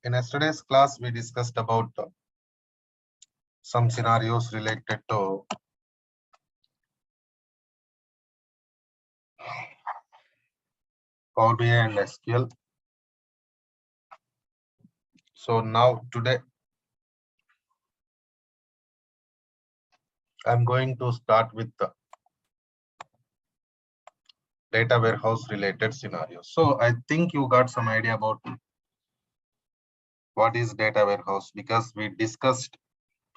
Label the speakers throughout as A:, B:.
A: In yesterday's class, we discussed about some scenarios related to Power BI and SQL. So now today, I'm going to start with the data warehouse related scenarios. So I think you got some idea about what is data warehouse, because we discussed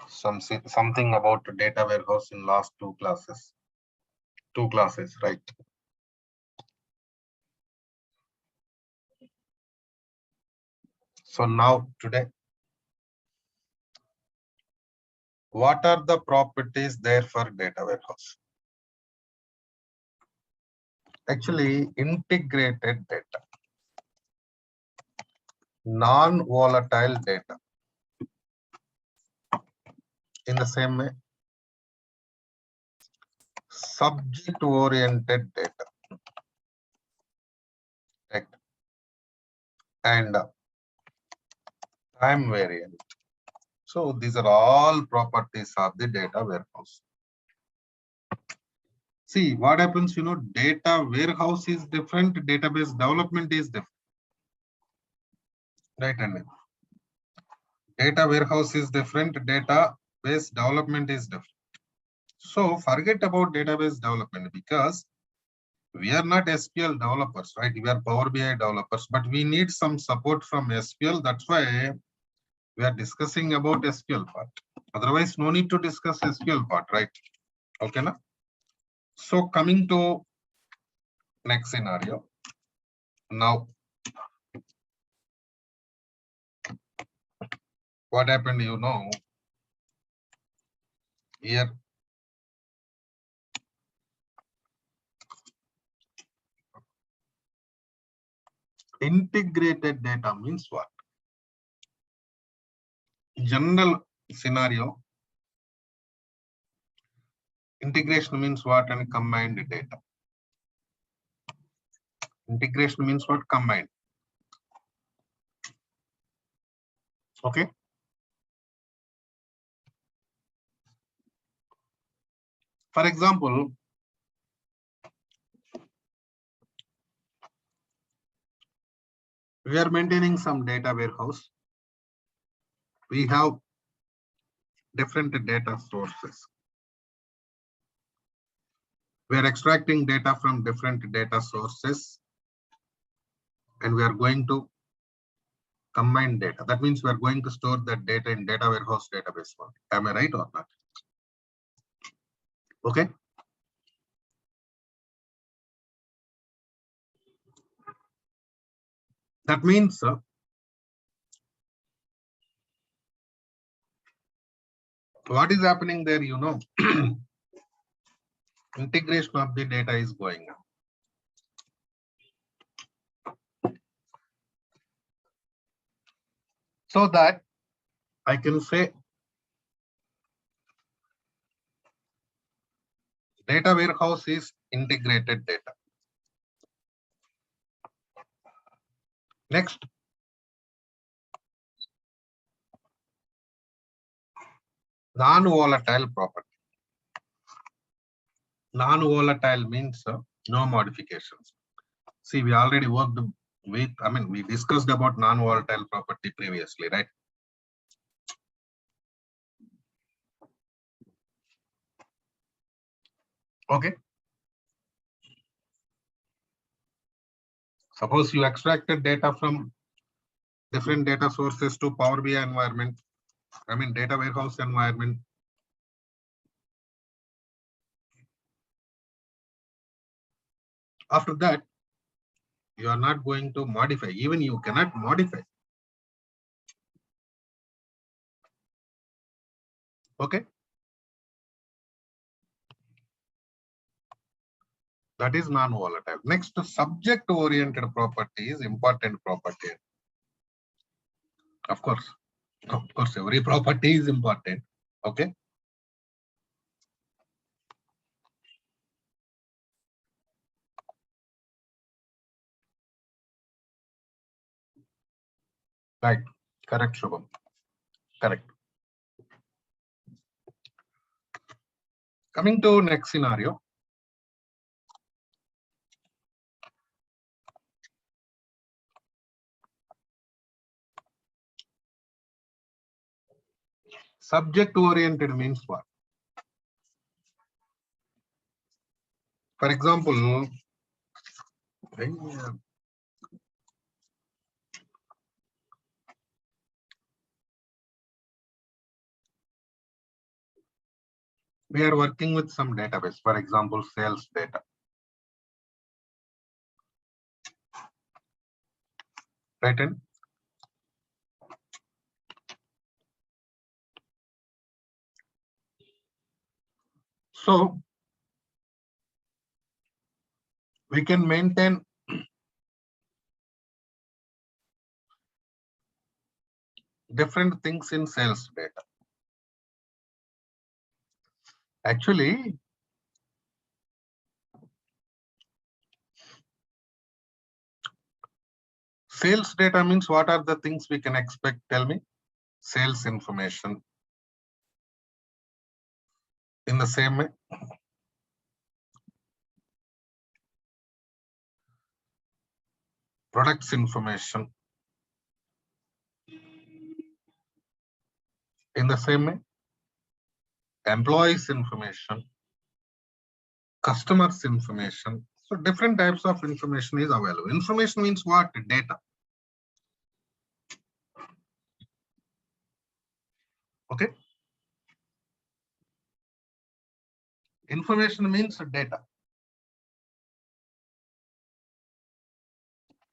A: something about data warehouse in last two classes, right? So now today, what are the properties there for data warehouse? Actually, integrated data, non-volatile data. In the same way, subject-oriented data, right? And time variant. So these are all properties of the data warehouse. See what happens, data warehouse is different, database development is different. Right, and data warehouse is different, database development is different. So forget about database development, because we are not SQL developers, right? We are Power BI developers, but we need some support from SQL. That's why we are discussing about SQL part. Otherwise, no need to discuss SQL part, right? Okay, na? So coming to next scenario. Now, what happened, here. Integrated data means what? General scenario. Integration means what? And combined data. Integration means what? Combined. Okay. For example, we are maintaining some data warehouse. We have different data sources. We are extracting data from different data sources, and we are going to combine data. That means we are going to store that data in data warehouse database form. Am I right or not? Okay. That means what is happening there, integration of the data is going on. So that I can say data warehouse is integrated data. Next, non-volatile property. Non-volatile means no modifications. See, we already worked with, we discussed about non-volatile property previously, right? Okay. Suppose you extracted data from different data sources to Power BI environment, data warehouse environment. After that, you are not going to modify, even you cannot modify. Okay. That is non-volatile. Next, subject-oriented property is important property. Of course, every property is important. Okay. Right. Correct, Shubham. Correct. Coming to next scenario. Subject oriented means what? For example, we are working with some database, for example, sales data. Right? And so we can maintain different things in sales data. Actually, sales data means what are the things we can expect? Tell me. Sales information. In the same way, products information. In the same way, employees information, customers information. So different types of information is available. Information means what? Data. Okay. Information means data.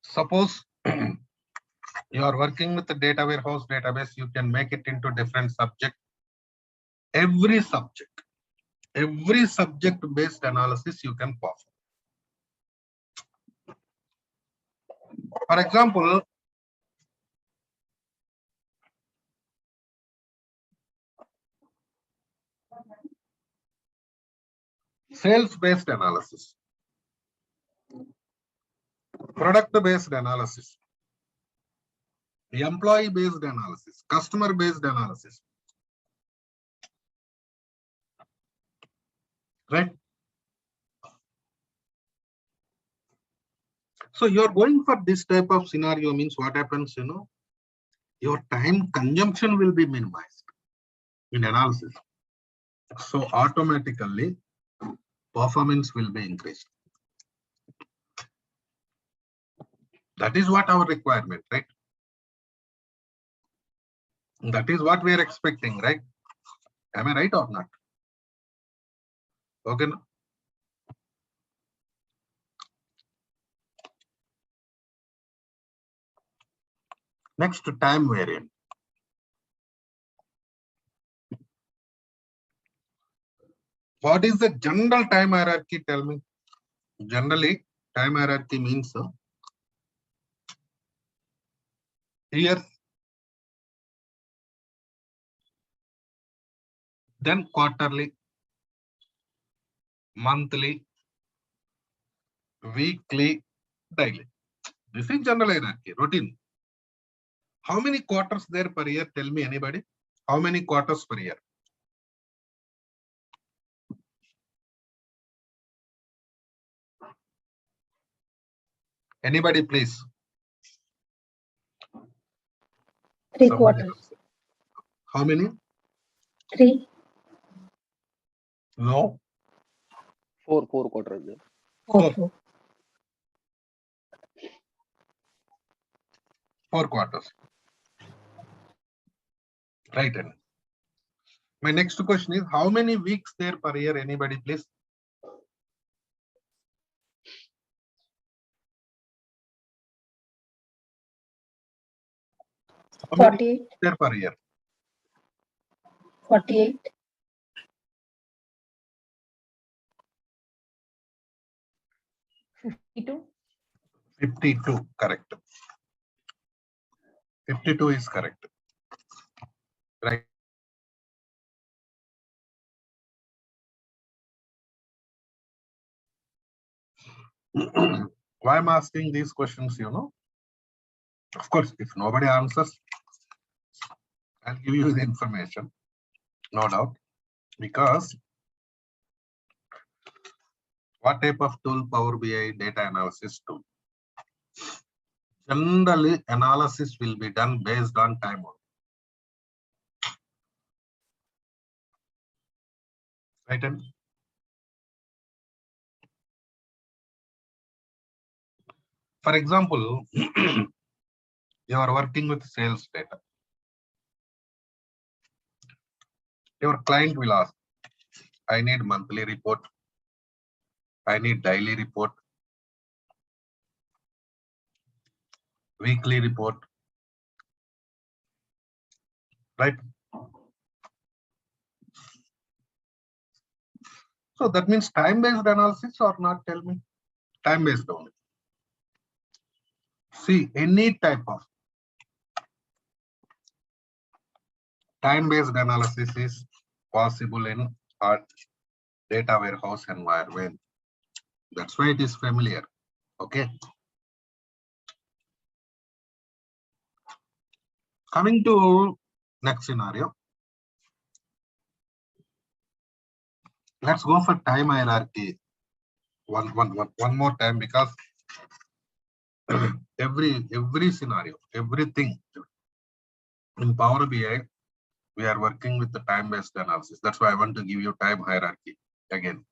A: Suppose you are working with the data warehouse database, you can make it into different subject. Every subject based analysis you can perform. For example, sales based analysis, product based analysis, employee based analysis, customer based analysis. Right? So you're going for this type of scenario means what happens, your time consumption will be minimized in analysis. So automatically performance will be increased. That is what our requirement, right? That is what we are expecting, right? Am I right or not? Okay. Next, time variant. What is the general time hierarchy? Tell me. Generally, time hierarchy means years, then quarterly, monthly, weekly, daily. This is general hierarchy, routine. How many quarters there per year? Tell me, anybody. How many quarters per year? Anybody, please.
B: 3 quarters.
A: How many?
B: 3.
A: No.
C: 4 quarters.
B: 4.
A: 4 quarters. Right. And my next question is, how many weeks there per year? Anybody, please? How many
B: 48.
A: there per year?
B: 48. 52.
A: 52, correct. 52 is correct. Right. Why I'm asking these questions, Of course, if nobody answers, I'll give you the information, no doubt, because what type of tool? Power BI data analysis tool. Generally, analysis will be done based on time only. Right? And for example, you are working with sales data. Your client will ask, I need monthly report. I need daily report, weekly report, right? So that means time-based analysis or not? Tell me. Time-based only. See, any type of time-based analysis is possible in our data warehouse environment. That's why it is familiar. Okay. Coming to next scenario. Let's go for time hierarchy. One more time, because every scenario, everything in Power BI, we are working with the time-based analysis. That's why I want to give you time hierarchy again.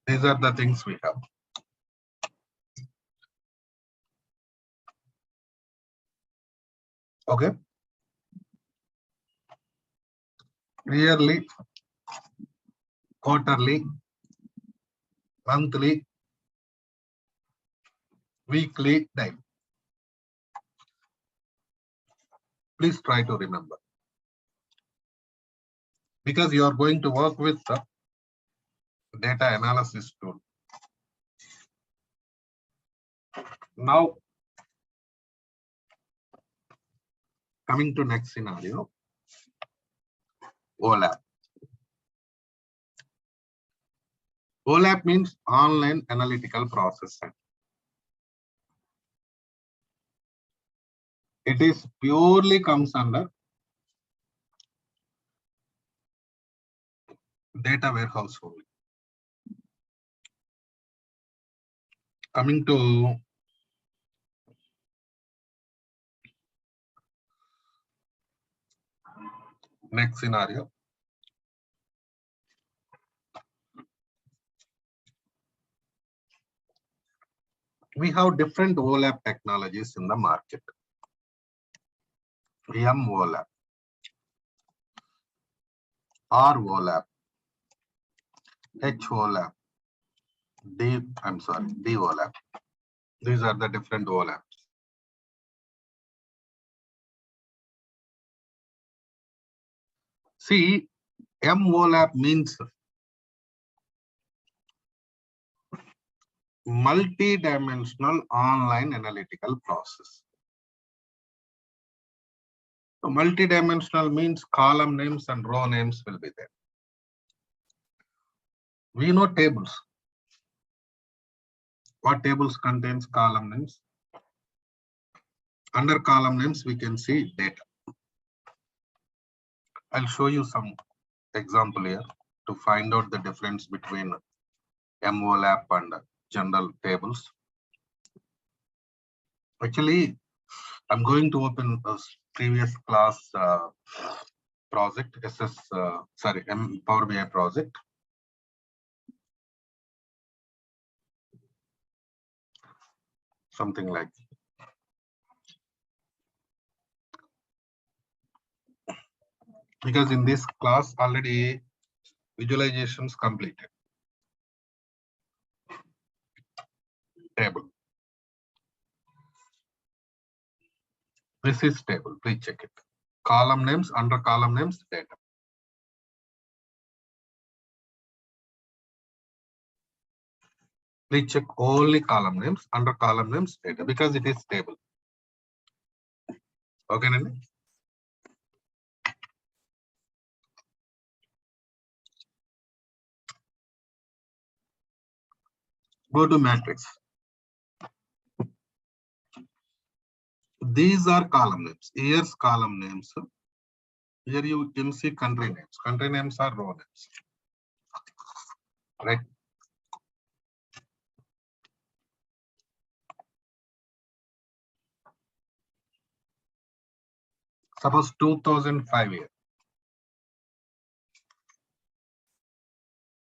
A: These are the things we have. Okay. Yearly, quarterly, monthly, weekly, daily. Please try to remember, because you are going to work with the data analysis tool. Now, coming to next scenario, Olap. Olap means online analytical processing. It is purely comes under data warehouse only. Coming to next scenario. We have different Olap technologies in the market. Olap, Olap, Olap, D Olap. These are the different Olaps. See, Olap means multi-dimensional online analytical process. So multi-dimensional means column names and row names will be there. We know tables. What tables contains column names? Under column names, we can see data. I'll show you some example here to find out the difference between Olap and general tables. Actually, I'm going to open a previous class project, Power BI project. Something like because in this class already visualizations completed. Table. This is table. Please check it. Column names, under column names, data. Please check only column names, under column names data, because it is table. Okay, Nandi? Go to matrix. These are column names. Here's column names. Here you can see country names. Country names are row names. Right? Suppose 2005 here.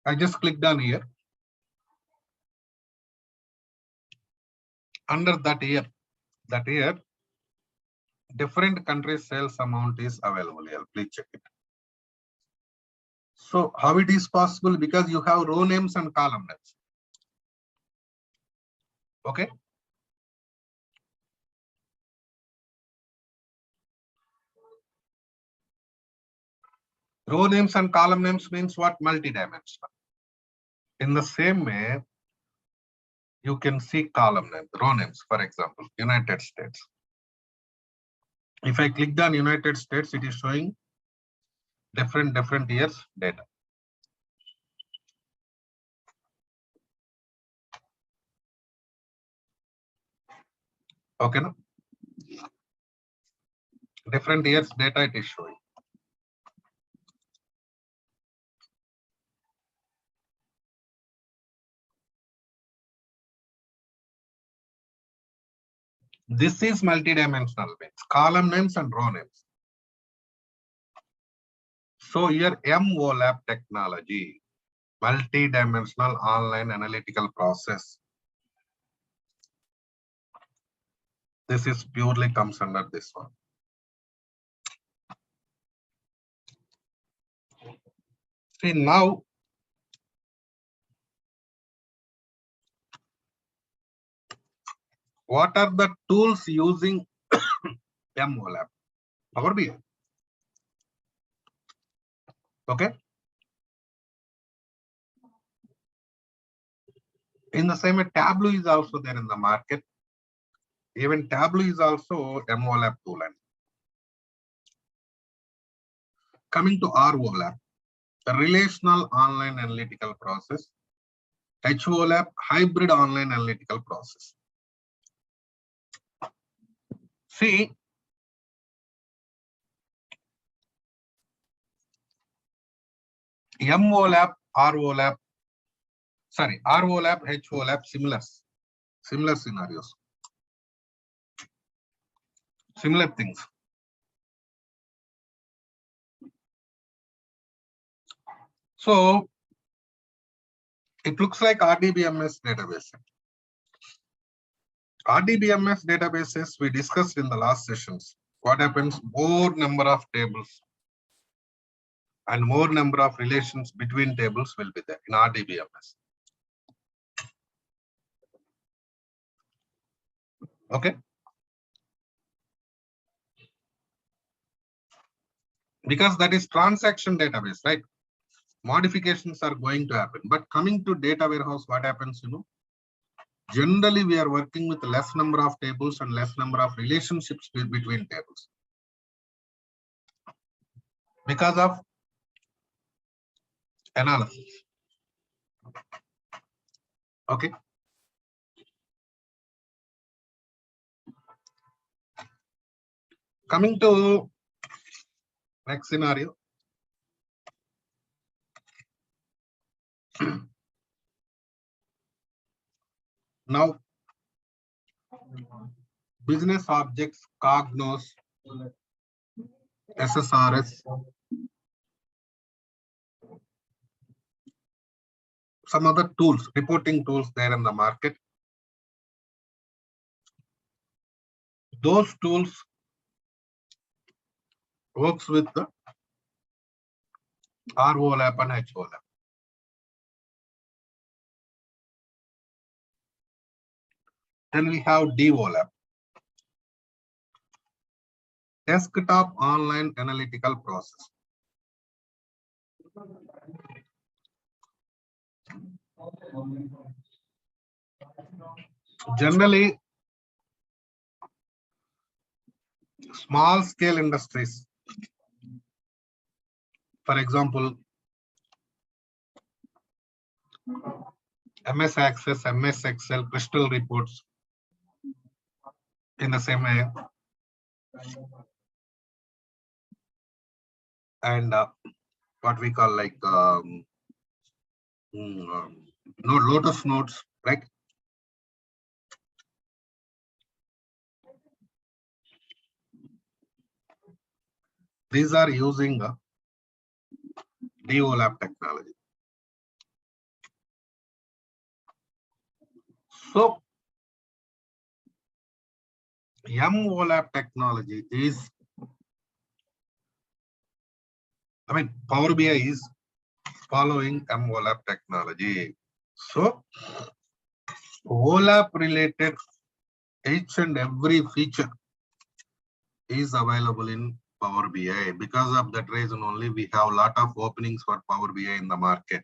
A: I just clicked on here. Under that year, different countries sales amount is available here. Please check it. So how it is possible? Because you have row names and column names. Okay. Row names and column names means what? Multi-dimensional. In the same way, you can see column names, row names, for example, United States. If I click on United States, it is showing different years data. Okay, no? Different years data it is showing. This is multi-dimensional means column names and row names. So here Olap technology, multi-dimensional online analytical process. This is purely comes under this one. See now, what are the tools using Olap? Power BI. Okay. In the same way, Tableau is also there in the market. Even Tableau is also Olap tool. Coming to Olap, the relational online analytical process. Olap, hybrid online analytical process. See, Olap, Olap, sorry, Olap, Olap, similar scenarios, similar things. So it looks like RDBMS database. RDBMS databases we discussed in the last sessions. What happens? More number of tables and more number of relations between tables will be there in RDBMS. Okay. Because that is transaction database, right? Modifications are going to happen. But coming to data warehouse, what happens, generally we are working with less number of tables and less number of relationships between tables. Because of analysis. Okay. Coming to next scenario. Now, business objects, Cognos, SSRS, some other tools, reporting tools there in the market. Those tools works with the Olap and Olap. Then we have Olap. Desktop online analytical process. Generally, small scale industries, for example, MS Access, MS Excel, Crystal reports in the same way. And what we call like no Lotus notes, right? These are using Olap technology. So Olap technology is, Power BI is following Olap technology. So Olap related each and every feature is available in Power BI. Because of that reason only, we have a lot of openings for Power BI in the market.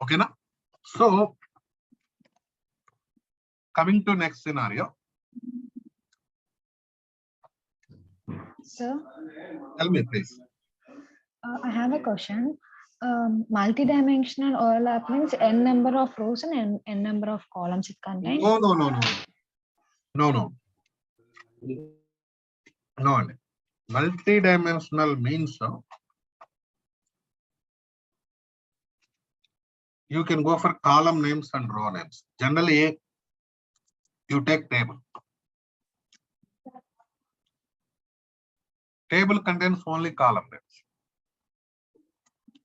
A: Okay, now? So coming to next scenario.
B: Sir,
A: Tell me, please.
B: I have a question. Multi-dimensional overlap means n number of rows and n number of columns it contains.
A: No. Multi-dimensional means you can go for column names and row names. Generally, you take table. Table contains only column names.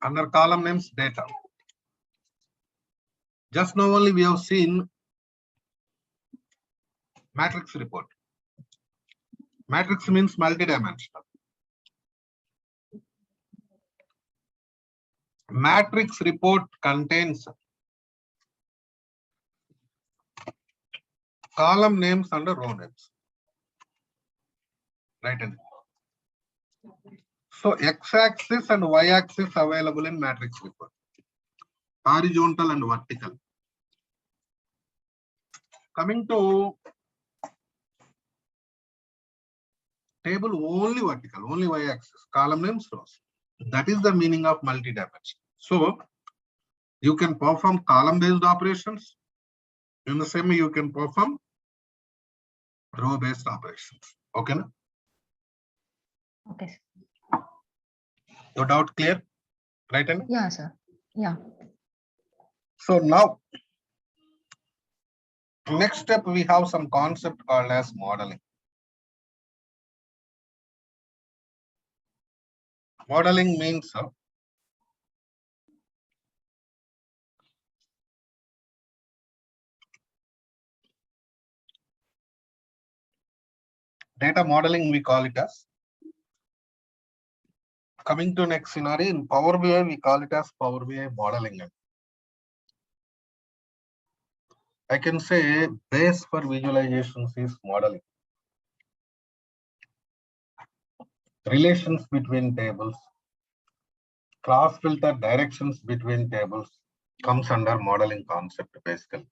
A: Under column names, data. Just now only we have seen matrix report. Matrix means multi-dimensional. Matrix report contains column names and row names. Right. So x-axis and y-axis available in matrix report. Horizontal and vertical. Coming to table, only vertical, only y-axis, column names, rows. That is the meaning of multi-dimensional. So you can perform column-based operations. In the same way, you can perform row-based operations. Okay, na?
B: Okay.
A: Your doubt clear? Right, Anna?
B: Yeah, sir. Yeah.
A: So now, next step, we have some concept called as modeling. Modeling means data modeling, we call it as. Coming to next scenario, in Power BI, we call it as Power BI modeling. I can say base for visualizations is modeling. Relations between tables, cross filter directions between tables comes under modeling concept basically.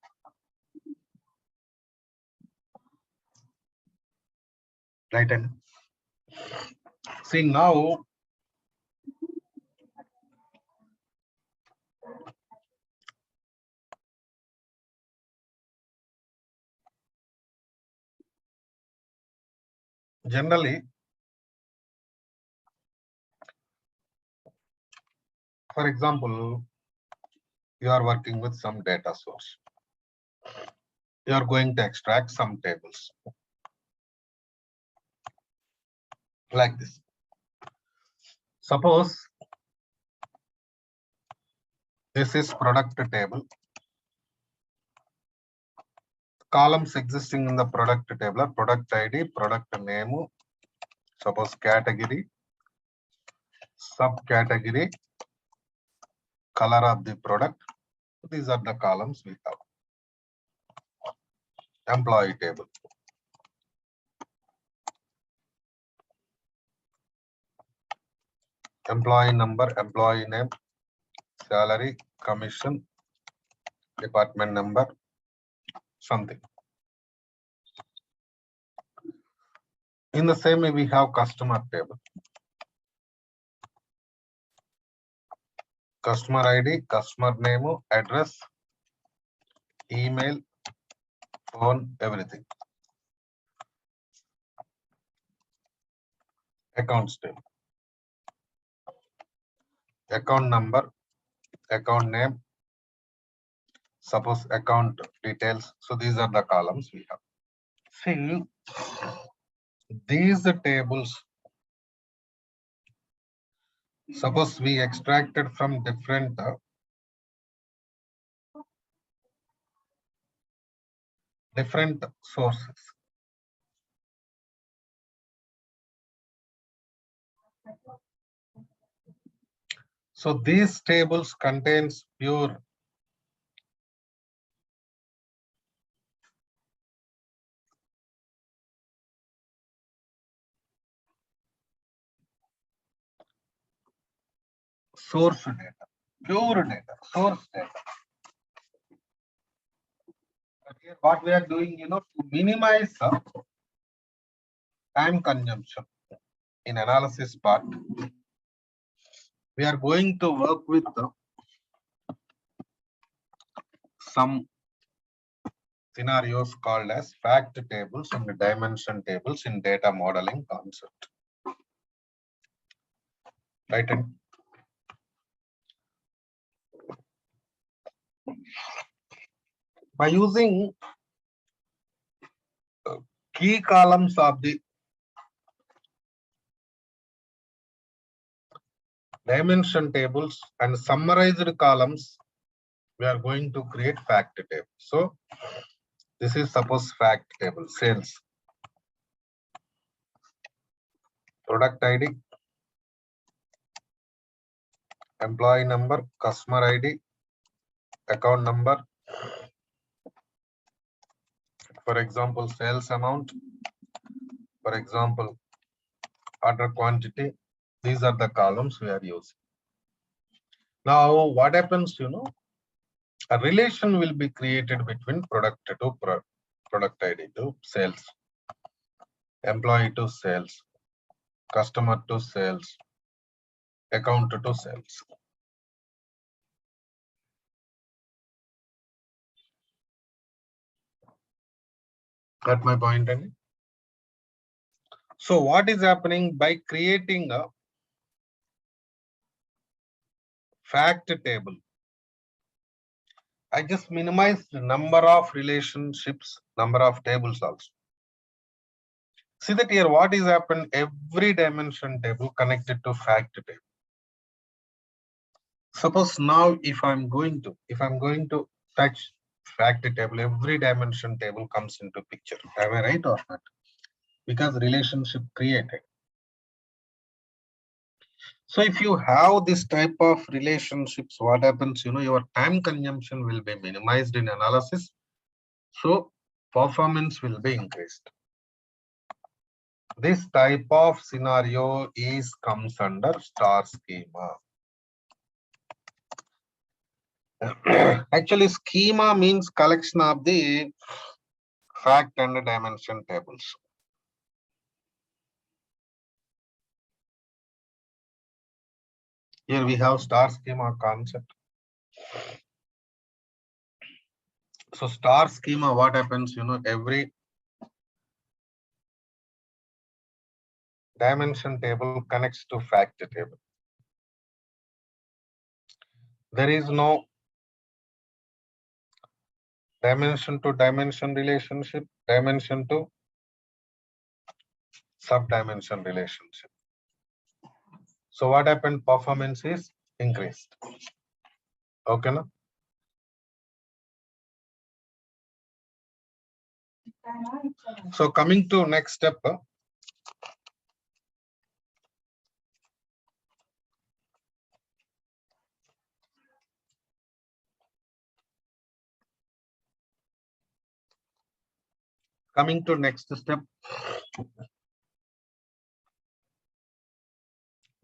A: Right, and see now generally, for example, you are working with some data source. You are going to extract some tables like this. Suppose this is product table. Columns existing in the product table are product ID, product name, suppose category, subcategory, color of the product. These are the columns we have. Employee table. Employee number, employee name, salary, commission, department number, something. In the same way, we have customer table. Customer ID, customer name, address, email, phone, everything. Accounts table. Account number, account name, suppose account details. So these are the columns we have. See, these tables, suppose we extracted from different sources. So these tables contains pure source data, pure data, source data. But here what we are doing, to minimize the time consumption in analysis part, we are going to work with some scenarios called as fact tables and dimension tables in data modeling concept. Right? And by using key columns of the dimension tables and summarized columns, we are going to create fact table. So this is suppose fact table, sales, product ID, employee number, customer ID, account number, for example, sales amount, for example, order quantity. These are the columns we are using. Now, what happens, a relation will be created between product to product ID to sales, employee to sales, customer to sales, account to sales. Got my point? So what is happening by creating a fact table? I just minimize the number of relationships, number of tables also. See that here, what is happened? Every dimension table connected to fact table. Suppose now, if I'm going to touch fact table, every dimension table comes into picture. Am I right or not? Because relationship created. So if you have this type of relationships, what happens? Your time consumption will be minimized in analysis. So performance will be increased. This type of scenario comes under star schema. Actually, schema means collection of the fact and dimension tables. Here we have star schema concept. So star schema, what happens? Every dimension table connects to fact table. There is no dimension to dimension relationship, dimension to sub-dimension relationship. So what happened? Performance is increased. Okay, no? So coming to next step. Coming to next step.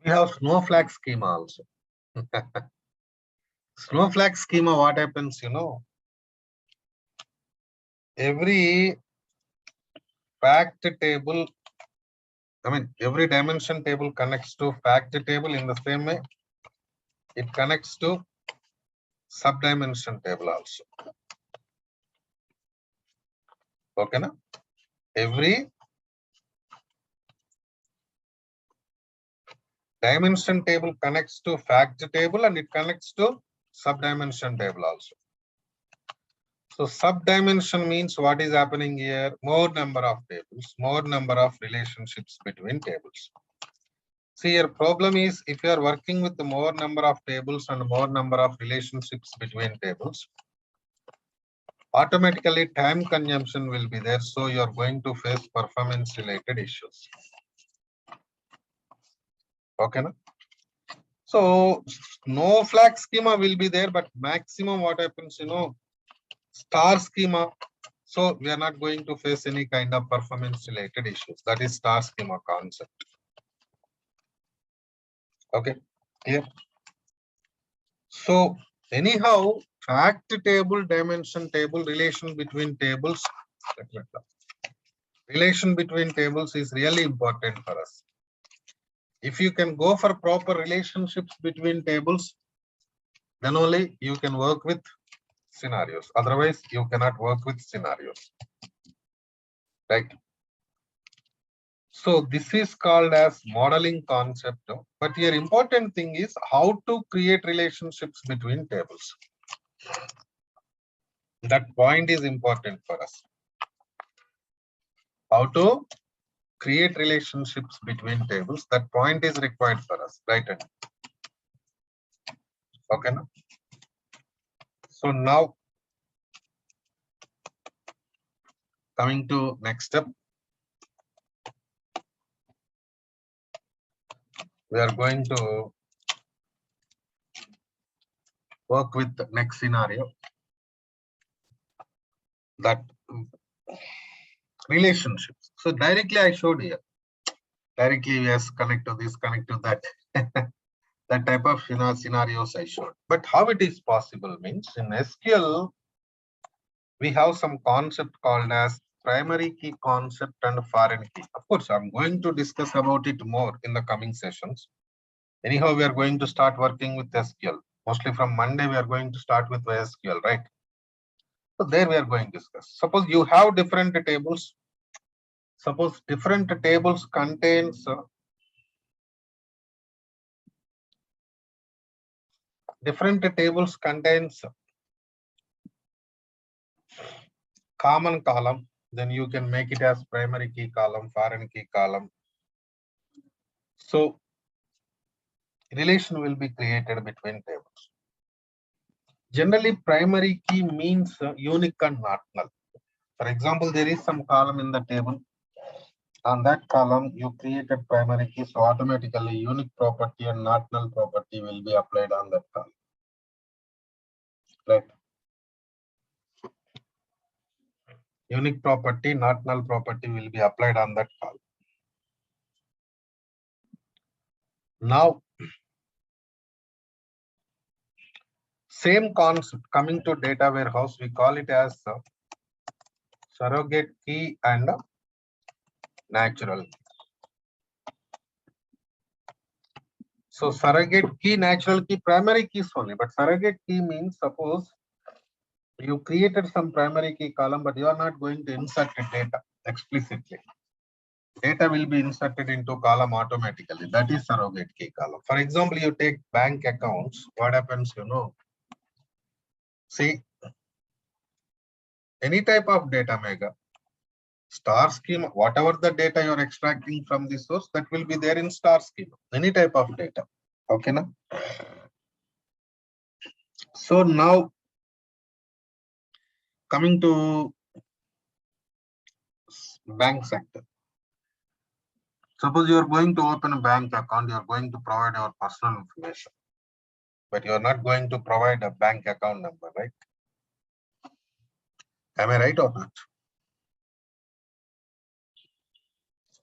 A: We have snowflake schema also. Snowflake schema, what happens, every fact table, every dimension table connects to fact table in the same way. It connects to subdimension table also. Okay, na? Every dimension table connects to fact table and it connects to subdimension table also. So subdimension means what is happening here? More number of tables, more number of relationships between tables. See, your problem is if you are working with the more number of tables and more number of relationships between tables, automatically time consumption will be there. So you are going to face performance related issues. Okay, na? So no flag schema will be there, but maximum what happens, star schema. So we are not going to face any kind of performance related issues. That is star schema concept. Okay, clear? So anyhow, fact table, dimension table, relation between tables, relation between tables is really important for us. If you can go for proper relationships between tables, then only you can work with scenarios. Otherwise, you cannot work with scenarios. Right? So this is called as modeling concept. But here important thing is how to create relationships between tables. That point is important for us. How to create relationships between tables. That point is required for us, right? Okay. Now? So now coming to next step. We are going to work with the next scenario. That relationships. So directly I showed here. Directly yes, connect to this, connect to that. That type of scenarios I showed. But how it is possible means in SQL, we have some concept called as primary key concept and foreign key. Of course, I'm going to discuss about it more in the coming sessions. Anyhow, we are going to start working with SQL. Mostly from Monday, we are going to start with SQL, right? So there we are going to discuss. Suppose you have different tables. Suppose different tables contains common column, then you can make it as primary key column, foreign key column. So relation will be created between tables. Generally, primary key means unique and not null. For example, there is some column in the table. On that column, you created primary key, so automatically unique property and not null property will be applied on that column. Right? Unique property, not null property will be applied on that column. Now, same concept coming to data warehouse, we call it as surrogate key and natural key. So surrogate key, natural key, primary keys only, but surrogate key means suppose you created some primary key column, but you are not going to insert the data explicitly. Data will be inserted into column automatically. That is surrogate key column. For example, you take bank accounts. What happens, See, any type of data mega, star schema, whatever the data you're extracting from the source, that will be there in star schema. Any type of data. Okay, now? So now, coming to bank sector. Suppose you are going to open a bank account, you are going to provide your personal information, but you are not going to provide a bank account number, right? Am I right or not?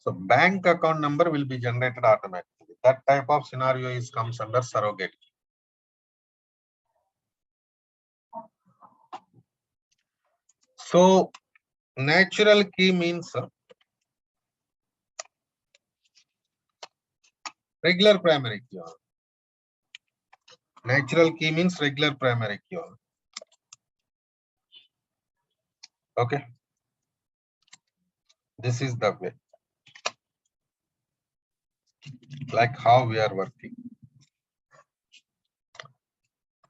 A: So bank account number will be generated automatically. That type of scenario comes under surrogate key. So natural key means regular primary key. Natural key means regular primary key. Okay. This is the way, like how we are working.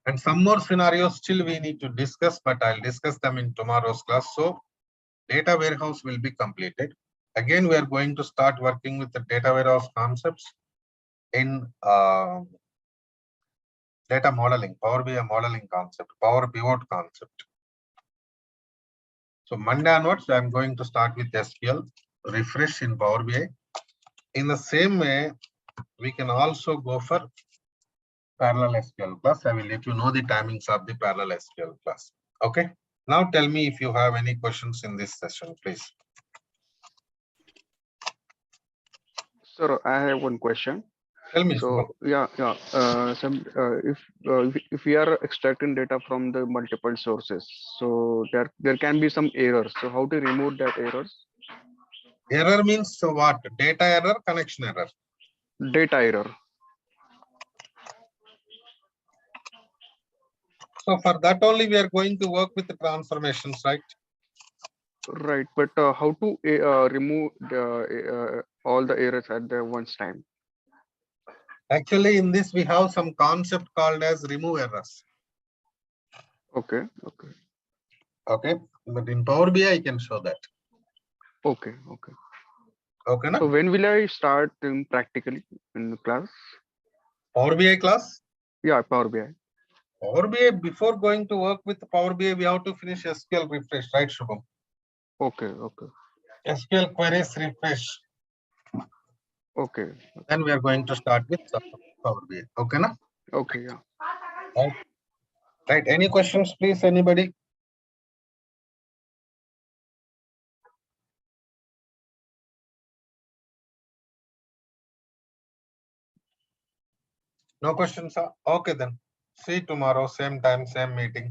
A: And some more scenarios still we need to discuss, but I'll discuss them in tomorrow's class. So data warehouse will be completed. Again, we are going to start working with the data warehouse concepts in data modeling, Power BI modeling concept, Power Pivot concept. So Monday onwards, I'm going to start with SQL, refresh in Power BI. In the same way, we can also go for parallel SQL class. I will let you know the timings of the parallel SQL class. Okay. Now tell me if you have any questions in this session, please.
C: Sir, I have one question.
A: Tell me.
C: So if we are extracting data from the multiple sources, so there can be some errors. So how to remove that errors?
A: Error means what? Data error, connection error.
C: Data error.
A: So for that only we are going to work with the transformations, right?
C: Right, but how to remove all the errors at the once time?
A: Actually, in this we have some concept called as remove errors.
C: Okay, okay.
A: Okay, but in Power BI I can show that.
C: Okay, okay.
A: Okay, na?
C: So when will I start practically in the class?
A: Power BI class?
C: Yeah, Power BI.
A: Power BI, before going to work with Power BI, we have to finish SQL refresh, right, Shubham?
C: Okay, okay.
A: SQL queries refresh.
C: Okay.
A: Then we are going to start with Power BI. Okay, na?
C: Okay, yeah.
A: Right. Any questions, please, anybody? No questions, sir? Okay, then. See you tomorrow, same time, same meeting.